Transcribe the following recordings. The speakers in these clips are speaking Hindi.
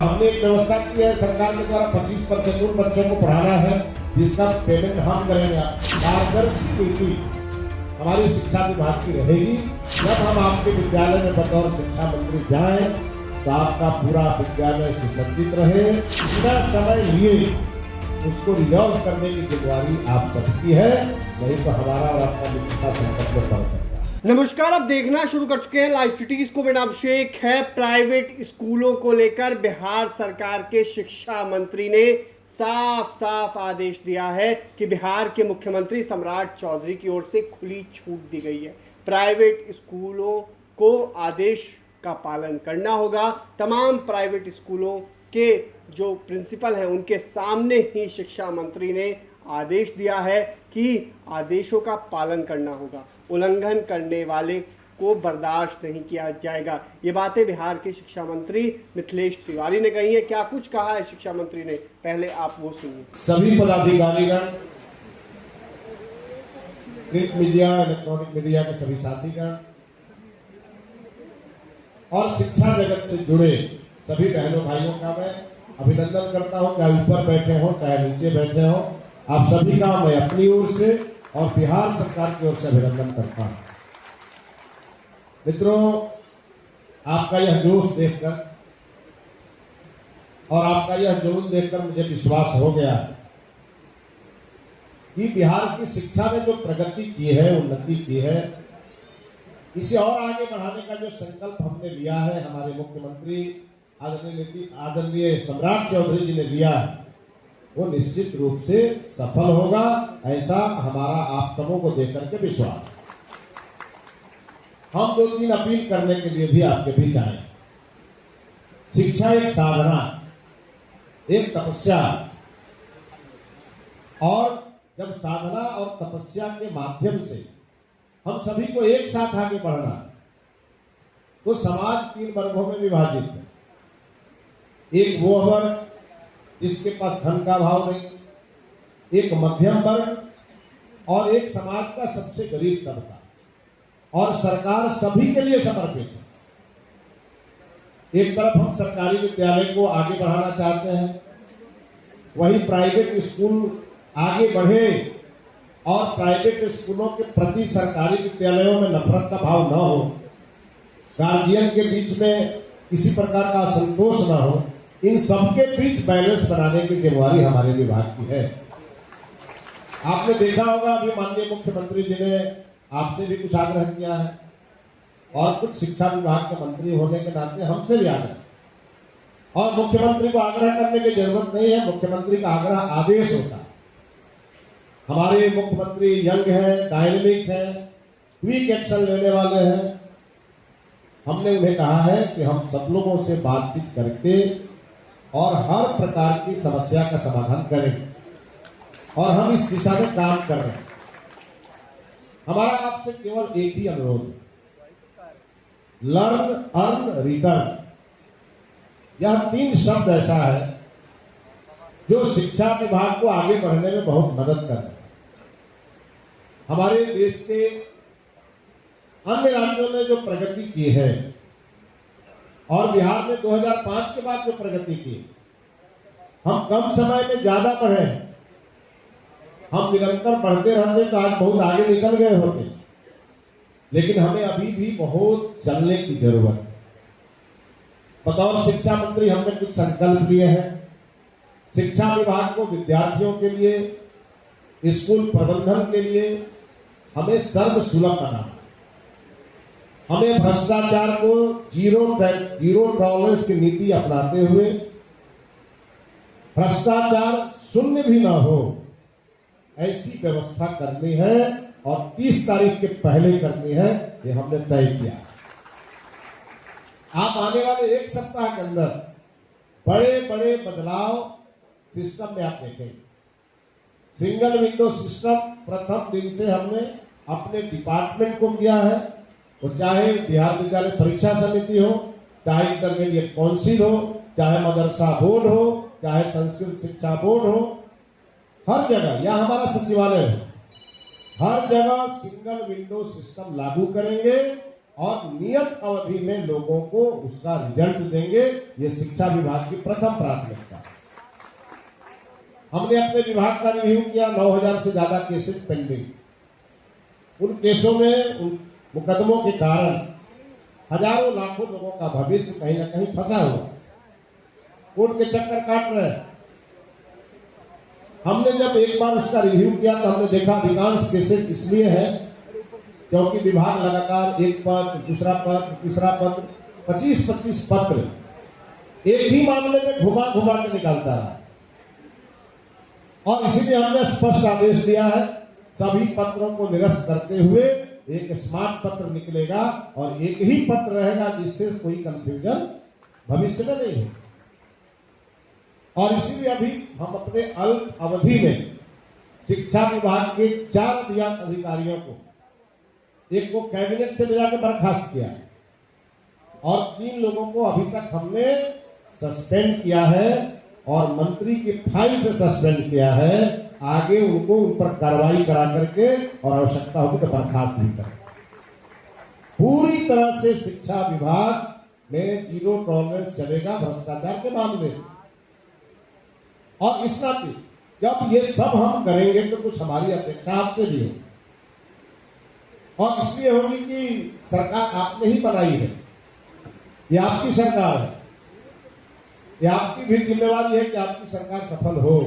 हमने एक व्यवस्था की है सरकार के द्वारा 25% उन बच्चों को पढ़ाना है जिसका पेमेंट हम करेंगे। पारदर्शी नीति हमारी शिक्षा विभाग की रहेगी। जब हम आपके विद्यालय में बतौर शिक्षा मंत्री जाएं तो आपका पूरा विद्यालय सुसज्जित रहे। बिना समय लिए उसको रिजॉल्व करने की जिम्मेदारी आप सबकी है, नहीं तो हमारा और आपका मित्रता संकट में पड़ सकता है। नमस्कार, आप देखना शुरू कर चुके हैं लाइव सिटी। इसको मेरा अभिषेक है। प्राइवेट स्कूलों को लेकर बिहार सरकार के शिक्षा मंत्री ने साफ साफ आदेश दिया है कि बिहार के मुख्यमंत्री सम्राट चौधरी की ओर से खुली छूट दी गई है। प्राइवेट स्कूलों को आदेश का पालन करना होगा। तमाम प्राइवेट स्कूलों के जो प्रिंसिपल हैं उनके सामने ही शिक्षा मंत्री ने आदेश दिया है कि आदेशों का पालन करना होगा। उल्लंघन करने वाले को बर्दाश्त नहीं किया जाएगा। ये बातें बिहार के शिक्षा मंत्री मिथिलेश तिवारी ने कही है। क्या कुछ कहा है शिक्षा मंत्री ने, पहले आप वो सुनिए। सभी पदाधिकारीगण, प्रिंट मीडिया, इलेक्ट्रॉनिक मीडिया के सभी साथीगण और शिक्षा जगत से जुड़े सभी बहनों भाइयों का मैं अभिनंदन करता हूं, चाहे ऊपर बैठे हो चाहे नीचे बैठे हो। आप सभी का मैं अपनी ओर से और बिहार सरकार की ओर से अभिनंदन करता हूं। मित्रों, आपका यह जोश देखकर और आपका यह जुनून देखकर मुझे विश्वास हो गया कि बिहार की शिक्षा में जो प्रगति की है, उन्नति की है, इसे और आगे बढ़ाने का जो संकल्प हमने लिया है, हमारे मुख्यमंत्री आदरणीय सम्राट चौधरी जी ने लिया है, वो निश्चित रूप से सफल होगा, ऐसा हमारा आप सबों को देख करके विश्वास। हम 2-3 अपील करने के लिए भी आपके बीच आए। शिक्षा एक साधना, एक तपस्या, और जब साधना और तपस्या के माध्यम से हम सभी को एक साथ आगे बढ़ना, तो समाज 3 वर्गों में विभाजित है। एक वो वर्ग जिसके पास धन का अभाव नहीं, एक मध्यम वर्ग और एक समाज का सबसे गरीब तबका, और सरकार सभी के लिए समर्पित है। एक तरफ हम सरकारी विद्यालय को आगे बढ़ाना चाहते हैं, वही प्राइवेट स्कूल आगे बढ़े और प्राइवेट स्कूलों के प्रति सरकारी विद्यालयों में नफरत का भाव न हो, गार्जियन के बीच में किसी प्रकार का असंतोष न हो। इन सबके बीच बैलेंस बनाने की जिम्मेदारी हमारे विभाग की है। आपने देखा होगा, अभी माननीय मुख्यमंत्री जी ने आपसे भी कुछ आग्रह किया है और कुछ शिक्षा विभाग के मंत्री होने के नाते हमसे भी आग्रह, और मुख्यमंत्री को आग्रह करने की जरूरत नहीं है, मुख्यमंत्री का आग्रह आदेश होता है। हमारे मुख्यमंत्री यंग है, डायनेमिक है, क्विक एक्शन लेने वाले हैं। हमने उन्हें कहा है कि हम सब लोगों से बातचीत करके और हर प्रकार की समस्या का समाधान करें, और हम इस दिशा में काम कर रहे हैं। हमारा आपसे केवल एक ही अनुरोध है, लर्न, अर्न, रिटर्न। यह 3 शब्द ऐसा है जो शिक्षा विभाग को आगे बढ़ने में बहुत मदद कर रहे हैं। हमारे देश के अन्य राज्यों में जो प्रगति की है और बिहार में 2005 के बाद जो प्रगति की, हम कम समय में ज्यादा बढ़े। हम निरंतर बढ़ते रहते तो आज बहुत आगे निकल गए होते, लेकिन हमें अभी भी बहुत चलने की जरूरत है। बतौर शिक्षा मंत्री हमने कुछ संकल्प लिए हैं। शिक्षा विभाग को विद्यार्थियों के लिए, स्कूल प्रबंधन के लिए हमें सर्वसुलभ बनाना, हमें भ्रष्टाचार को जीरो टॉलरेंस की नीति अपनाते हुए भ्रष्टाचार शून्य भी ना हो, ऐसी व्यवस्था करनी है, और 30 तारीख के पहले करनी है, ये हमने तय किया। आप आने वाले 1 सप्ताह के अंदर बड़े बड़े बदलाव सिस्टम में आप देखेंगे। सिंगल विंडो सिस्टम प्रथम दिन से हमने अपने डिपार्टमेंट को किया है, वो चाहे बिहार विद्यालय परीक्षा समिति हो, चाहे इंटरमीडिएट काउंसिल हो, चाहे मदरसा बोर्ड हो, चाहे संस्कृत शिक्षा बोर्ड हो, हर जगह, या हमारा सचिवालय हो, हर जगह सिंगल विंडो सिस्टम लागू करेंगे और नियत अवधि में लोगों को उसका रिजल्ट देंगे। ये शिक्षा विभाग की प्रथम प्राथमिकता है। हमने अपने विभाग का रिव्यू किया। 9,000 से ज्यादा केसेस पेंडिंग। उन केसों में, उन मुकदमों के कारण हजारों लाखों लोगों का भविष्य कहीं ना कहीं फंसा हुआ, कोर्ट के चक्कर काट रहे हैं। हमने जब एक बार उसका रिव्यू किया तो हमने देखा अधिकांश केसेस इसलिए है क्योंकि विभाग लगातार एक पत्र, दूसरा पत्र, तीसरा पत्र, 25-25 पत्र एक ही मामले में घुमा घुमा के निकालता है। और इसीलिए हमने स्पष्ट आदेश दिया है, सभी पत्रों को निरस्त करते हुए एक स्मार्ट पत्र निकलेगा और एक ही पत्र रहेगा जिससे कोई कंफ्यूजन भविष्य में नहीं हो। और इसीलिए अभी हम अपने अल्प अवधि में शिक्षा विभाग के 4 अधिकारियों को, एक को कैबिनेट से मिला के बर्खास्त किया और 3 लोगों को अभी तक हमने सस्पेंड किया है और मंत्री की फाइल से सस्पेंड किया है। आगे उनको उन पर कार्रवाई करा करके और आवश्यकता होगी तो बर्खास्त भी करें। पूरी तरह से शिक्षा विभाग में जीरो टॉलरेंस चलेगा भ्रष्टाचार के मामले में। और इस नाते जब ये सब हम करेंगे तो कुछ हमारी अपेक्षा आपसे भी है, और इसलिए होगी कि सरकार आपने ही बनाई है, ये आपकी सरकार है, ये आपकी भी जिम्मेवारी है कि आपकी सरकार सफल हो।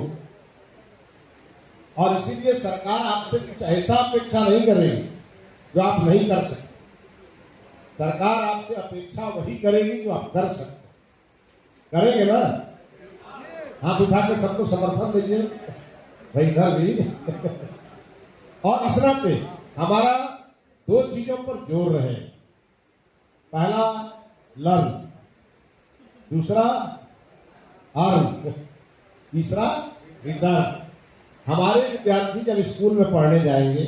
और इसीलिए सरकार आपसे कुछ ऐसा अपेक्षा नहीं करेगी जो आप नहीं कर सकते। सरकार आपसे अपेक्षा वही करेगी जो आप कर सकते। करेंगे ना? हाथ उठा के सबको समर्थन दीजिए भाई, इधर भी। और इस नाते हमारा 2 चीजों पर जोर रहे। पहला लर्न, दूसरा अर्न, तीसरा रिटर्न। हमारे विद्यार्थी जब स्कूल में पढ़ने जाएंगे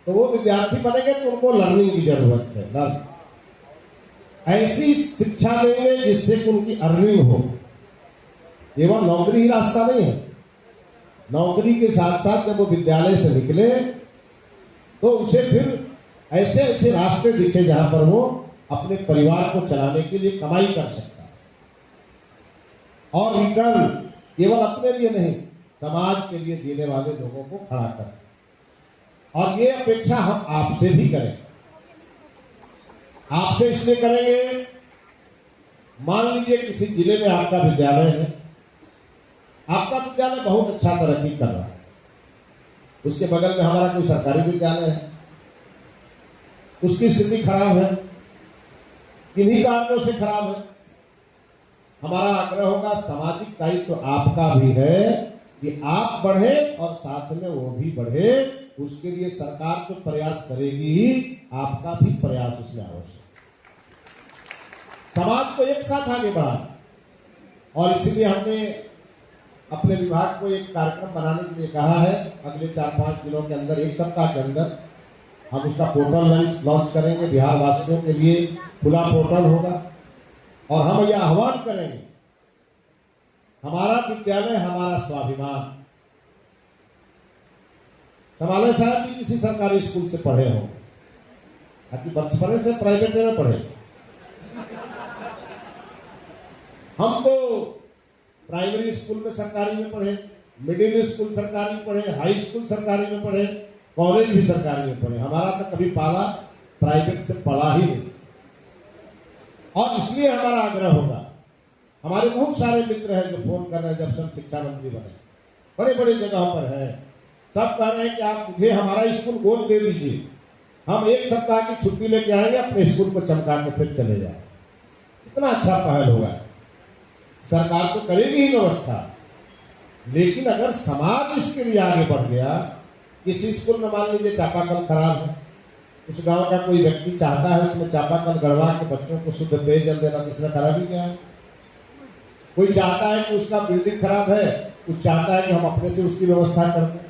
तो वो विद्यार्थी बनेंगे तो उनको लर्निंग की जरूरत है। लर्न ऐसी शिक्षा देंगे जिससे कि उनकी अर्निंग हो। केवल नौकरी ही रास्ता नहीं है। नौकरी के साथ साथ जब वो विद्यालय से निकले तो उसे फिर ऐसे ऐसे रास्ते दिखे जहां पर वो अपने परिवार को चलाने के लिए कमाई कर सकता है। और रिटर्न केवल अपने लिए नहीं, समाज के लिए जीने वाले लोगों को खड़ा कर। और ये अपेक्षा हम आपसे भी करें। आपसे इसलिए करेंगे, मान लीजिए किसी जिले में आपका विद्यालय है, आपका विद्यालय बहुत अच्छा तरक्की कर रहा है, उसके बगल में हमारा कोई सरकारी विद्यालय है, उसकी स्थिति खराब है, किन्हीं कारणों से खराब है। हमारा आग्रह होगा, सामाजिक दायित्व तो आपका भी है कि आप बढ़े और साथ में वो भी बढ़े। उसके लिए सरकार तो प्रयास करेगी ही, आपका भी प्रयास उसमें आवश्यक। समाज को एक साथ आगे बढ़ा। और इसीलिए हमने अपने विभाग को एक कार्यक्रम बनाने के लिए कहा है। अगले 4-5 दिनों के अंदर, 1 सप्ताह के अंदर हम उसका पोर्टल लॉन्च करेंगे। बिहार वासियों के लिए खुला पोर्टल होगा और हम यह आह्वान करेंगे, हमारा विद्यालय हमारा स्वाभिमान। समालय साहब भी किसी सरकारी स्कूल से पढ़े हो, ताकि बचपन से प्राइवेट में पढ़े। हम तो प्राइमरी स्कूल में सरकारी में पढ़े, मिडिल स्कूल सरकारी में पढ़े, हाई स्कूल सरकारी में पढ़े, कॉलेज भी सरकारी में पढ़े। हमारा तो कभी पाला प्राइवेट से पढ़ा ही नहीं। और इसलिए हमारा आग्रह होगा, हमारे बहुत सारे मित्र हैं जो फोन कर रहे हैं जब से हम शिक्षा मंत्री बने, बड़े बड़े जगहों पर है, सब कह रहे हैं कि आप मुझे हमारा स्कूल गोद दे दीजिए, हम 1 सप्ताह की छुट्टी लेके आएंगे, अपने स्कूल को चमका के फिर चले जाए। इतना अच्छा पहल होगा। सरकार तो करेगी ही व्यवस्था, लेकिन अगर समाज इसके लिए आगे बढ़ गया, किसी स्कूल में मान लीजिए चापाकल खराब है, उस गांव का कोई व्यक्ति चाहता है उसमें चापाकल गड़वा के बच्चों को शुद्ध पेयजल देना, किसने करा भी क्या? कोई चाहता है कि उसका बिल्डिंग खराब है, कुछ चाहता है कि हम अपने से उसकी व्यवस्था कर दें।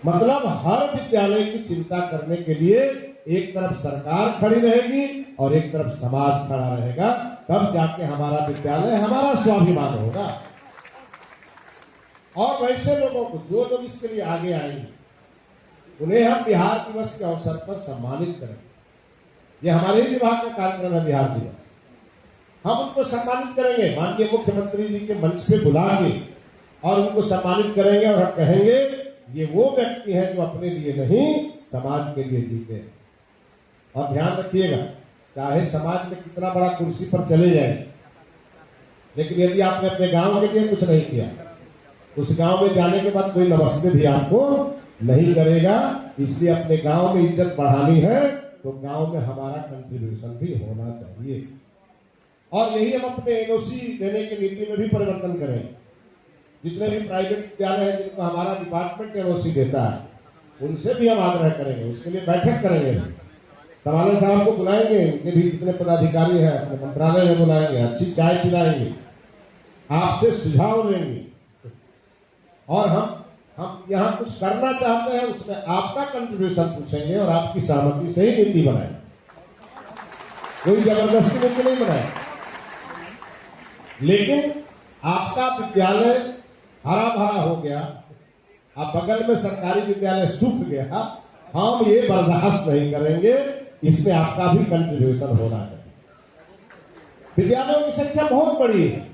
मतलब हर विद्यालय की चिंता करने के लिए एक तरफ सरकार खड़ी रहेगी और एक तरफ समाज खड़ा रहेगा, तब जाके हमारा विद्यालय हमारा स्वाभिमान होगा। और वैसे लोगों को, जो लोग इसके लिए आगे आएंगे, उन्हें हम बिहार दिवस के अवसर पर सम्मानित करें। ये हमारे ही विभाग का कार्यक्रम है बिहार दिवस। हम उनको सम्मानित करेंगे, माननीय मुख्यमंत्री जी के मंच पे बुला के और उनको सम्मानित करेंगे और हम कहेंगे ये वो व्यक्ति है जो अपने लिए नहीं समाज के लिए जीते हैं। और ध्यान रखिएगा, चाहे समाज में कितना बड़ा कुर्सी पर चले जाए, लेकिन यदि आपने अपने गांव के लिए कुछ नहीं किया, उस गांव में जाने के बाद कोई नमस्ते भी आपको नहीं करेगा। इसलिए अपने गांव में इज्जत बढ़ानी है तो गांव में हमारा कंट्रीब्यूशन भी होना चाहिए। और यही हम अपने एनओसी देने की नीति में भी परिवर्तन करेंगे। जितने भी प्राइवेट विद्यालय हैं जिनको हमारा डिपार्टमेंट एनओसी देता है, उनसे भी हम आग्रह करेंगे, उसके लिए बैठक करेंगे। समाले साहब को बुलाएंगे, उनके भी जितने पदाधिकारी हैं अपने मंत्रालय में बुलाएंगे, अच्छी चाय पिलाएंगे, आपसे सुझाव लेंगे और हम यहाँ कुछ करना चाहते हैं, उसमें आपका कंट्रीब्यूशन पूछेंगे और आपकी सहमति से ही नीति बनाएंगे। कोई जबरदस्ती नीति नहीं बनाए, लेकिन आपका विद्यालय हरा भरा हो गया, अब बगल में सरकारी विद्यालय सूख गया, हम ये बर्दाश्त नहीं करेंगे। इसमें आपका भी कंट्रीब्यूशन होना चाहिए। विद्यालयों की संख्या बहुत बड़ी है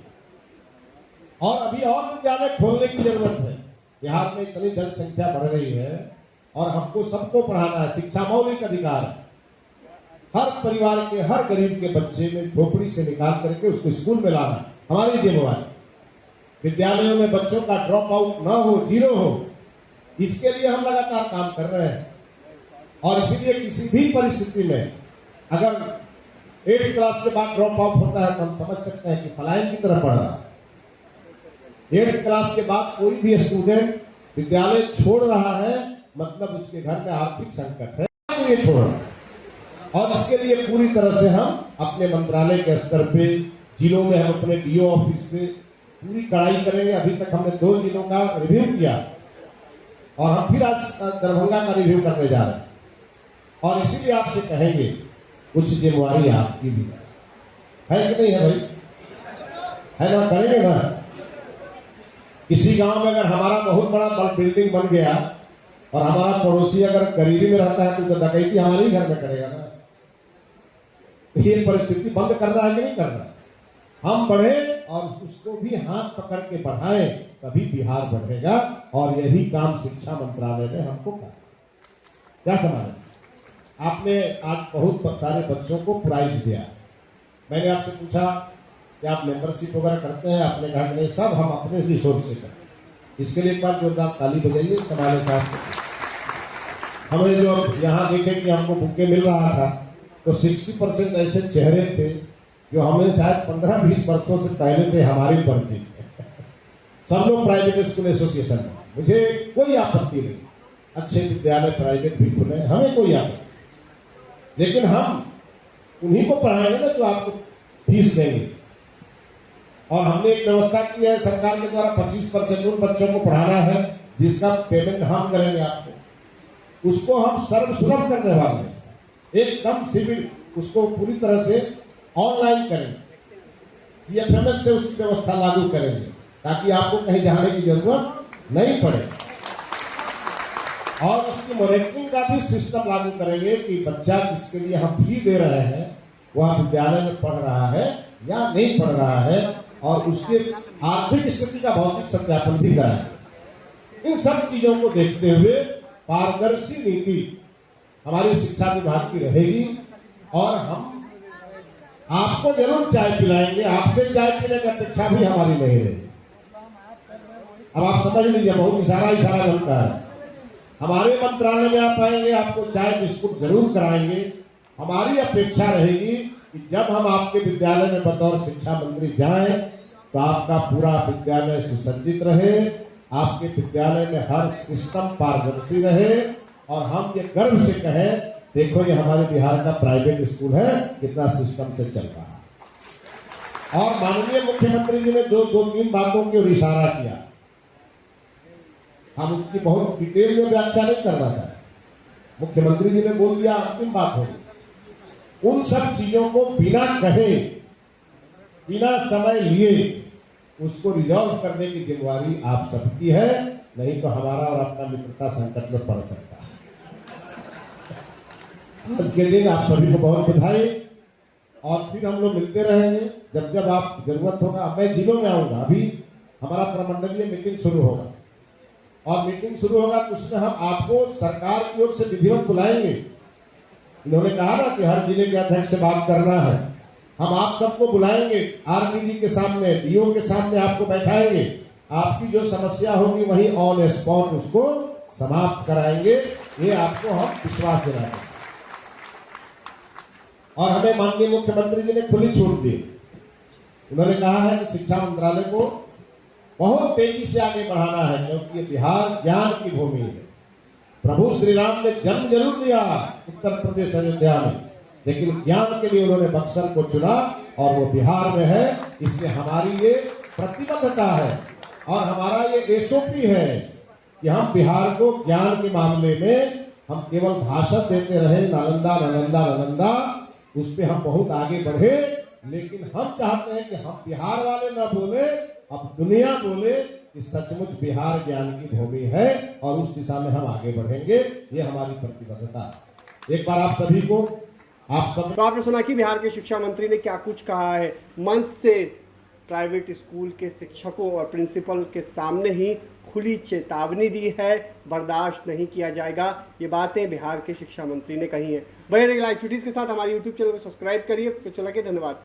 और अभी और विद्यालय खोलने की जरूरत है। बिहार में इतनी जनसंख्या बढ़ रही है और हमको सबको पढ़ाना है। शिक्षा मौलिक अधिकार है। हर परिवार के हर गरीब के बच्चे में झोपड़ी से निकाल करके उसको स्कूल में लाना हमारी जिम्मेवारी। विद्यालयों में बच्चों का ड्रॉप आउट ना हो, जीरो हो, इसके लिए हम लगातार काम कर रहे हैं। और इसीलिए किसी भी परिस्थिति में अगर 8th क्लास के बाद ड्रॉप आउट होता है तो हम समझ सकते हैं कि पलायन की तरफ बढ़ रहा है। 8th क्लास के बाद कोई भी स्टूडेंट विद्यालय छोड़ रहा है, मतलब उसके घर में आर्थिक संकट है, तो ये छोड़ रहा है। और इसके लिए पूरी तरह से हम अपने मंत्रालय के स्तर पे, जिलों में हम अपने डीओ ऑफिस पे पूरी कड़ाई करेंगे। अभी तक हमने 2 जिलों का रिव्यू किया और हम फिर आज दरभंगा का रिव्यू करने जा रहे हैं। और इसीलिए आपसे कहेंगे कुछ जिम्मेवारी आपकी भी है कि नहीं है भाई? है ना? करेंगे ना? किसी गांव में अगर हमारा बहुत बड़ा बिल्डिंग बन गया और हमारा पड़ोसी अगर गरीबी में रहता है तो डकैती हमारे ही घर में करेगा ना। ये परिस्थिति बंद करना है कि नहीं करना? हम बढ़े और उसको भी हाथ पकड़ के बढ़ाएं, तभी बिहार बढ़ेगा। और यही काम शिक्षा मंत्रालय ने हमको कहा। क्या समझ? आपने आज बहुत सारे बच्चों को प्राइज दिया। मैंने आपसे पूछा कि आप मेंबरशिप वगैरह करते हैं? आपने कहा कि नहीं, सब हम अपने रिसोर्स से करते। इसके लिए एक बार जोरदार ताली बजाइए समाले साहब। हमें जो यहाँ देखे कि हमको बुके मिल रहा था तो 60% ऐसे चेहरे थे जो हमें शायद 15-20 वर्षों से पहले से हमारी परिचित है। सब लोग प्राइवेट स्कूल एसोसिएशन में, मुझे कोई आपत्ति नहीं, अच्छे विद्यालय प्राइवेट भी खुले, हमें कोई आपत्ति, लेकिन हम उन्हीं को पढ़ाएंगे ना जो आपको फीस देंगे। और हमने एक व्यवस्था की है सरकार के द्वारा, 25% उन बच्चों को पढ़ाना है जिसका पेमेंट हम करेंगे आपको, उसको हम सर्वसुलभ करने वाले हैं, एकदम सिविल, उसको पूरी तरह से ऑनलाइन करेंगे, CFMS से उसकी व्यवस्था लागू करेंगे ताकि आपको कहीं जाने की जरूरत नहीं पड़े। और उसकी मॉनिटरिंग का भी सिस्टम लागू करेंगे कि बच्चा जिसके लिए हम फी दे रहे हैं वह विद्यालय में पढ़ रहा है या नहीं पढ़ रहा है, और उसके आर्थिक स्थिति का भौतिक सत्यापन भी कराएंगे। इन सब चीजों को देखते हुए पारदर्शी नीति हमारी शिक्षा विभाग की रहेगी और हम आपको जरूर चाय पिलाएंगे। आपसे चाय पीने की अपेक्षा भी हमारी नहीं रहेगी। अब आप समझ लीजिए, बहुत इशारा बनता है। हमारे मंत्रालय में आप आएंगे, आपको चाय बिस्कुट जरूर कराएंगे। हमारी अपेक्षा रहेगी कि जब हम आपके विद्यालय में बतौर शिक्षा मंत्री जाएं तो आपका पूरा विद्यालय सुसज्जित रहे, आपके विद्यालय में हर सिस्टम पारदर्शी रहे और हम ये गर्व से कहें, देखो ये हमारे बिहार का प्राइवेट स्कूल है, कितना सिस्टम से चल रहा है। और माननीय मुख्यमंत्री जी ने जो 2-3 बातों की ओर इशारा किया, हम उसकी बहुत डिटेल में व्याख्या नहीं करना चाहते। मुख्यमंत्री जी ने बोल दिया, अंतिम बात होगी। उन सब चीजों को बिना कहे, बिना समय लिए उसको रिजॉल्व करने की जिम्मेवारी आप सबकी है, नहीं तो हमारा और अपना मित्रता संकट में पड़ सकता है। आज के दिन आप सभी को बहुत बधाई। और फिर हम लोग मिलते रहेंगे जब जब आप जरूरत होगा। अब मैं जिलों में आऊंगा, अभी हमारा प्रमंडलीय मीटिंग शुरू होगा और मीटिंग शुरू होगा तो उसमें हम आपको सरकार की ओर से विधिवत बुलाएंगे। इन्होंने कहा ना कि हर जिले के अध्यक्ष से बात करना है, हम आप सबको बुलाएंगे, आरपीडी के सामने, डीओ के सामने आपको बैठाएंगे, आपकी जो समस्या होगी वही ऑन स्पॉट उसको समाप्त कराएंगे। ये आपको हम विश्वास दिलाएंगे। और हमें माननीय मुख्यमंत्री जी ने खुली छूट दी। उन्होंने कहा है कि शिक्षा मंत्रालय को बहुत तेजी से आगे बढ़ाना है, क्योंकि ये बिहार ज्ञान की भूमि है। प्रभु श्री राम ने जन्म जरूर लिया उत्तर प्रदेश अयोध्या में, लेकिन ज्ञान के लिए उन्होंने बक्सर को चुना और वो बिहार में है। इसलिए हमारी ये प्रतिबद्धता है और हमारा ये एसओपी है कि हम बिहार को ज्ञान के मामले में हम केवल भाषण देते रहे, नालंदा नालंदा नालंदा, उस पर हम बहुत आगे बढ़े। लेकिन हम चाहते हैं कि हम बिहार वाले ना बोले, अब दुनिया बोले कि सचमुच बिहार ज्ञान की भूमि है और उस दिशा में हम आगे बढ़ेंगे। ये हमारी प्रतिबद्धता है। एक बार आप सभी को, आप सब, तो आपने सुना कि बिहार के शिक्षा मंत्री ने क्या कुछ कहा है। मंच से प्राइवेट स्कूल के शिक्षकों और प्रिंसिपल के सामने ही खुली चेतावनी दी है, बर्दाश्त नहीं किया जाएगा। ये बातें बिहार के शिक्षा मंत्री ने कही हैं। बने रहिए लाइव सिटीज के साथ, हमारे यूट्यूब चैनल को सब्सक्राइब करिए। फिर चला के धन्यवाद।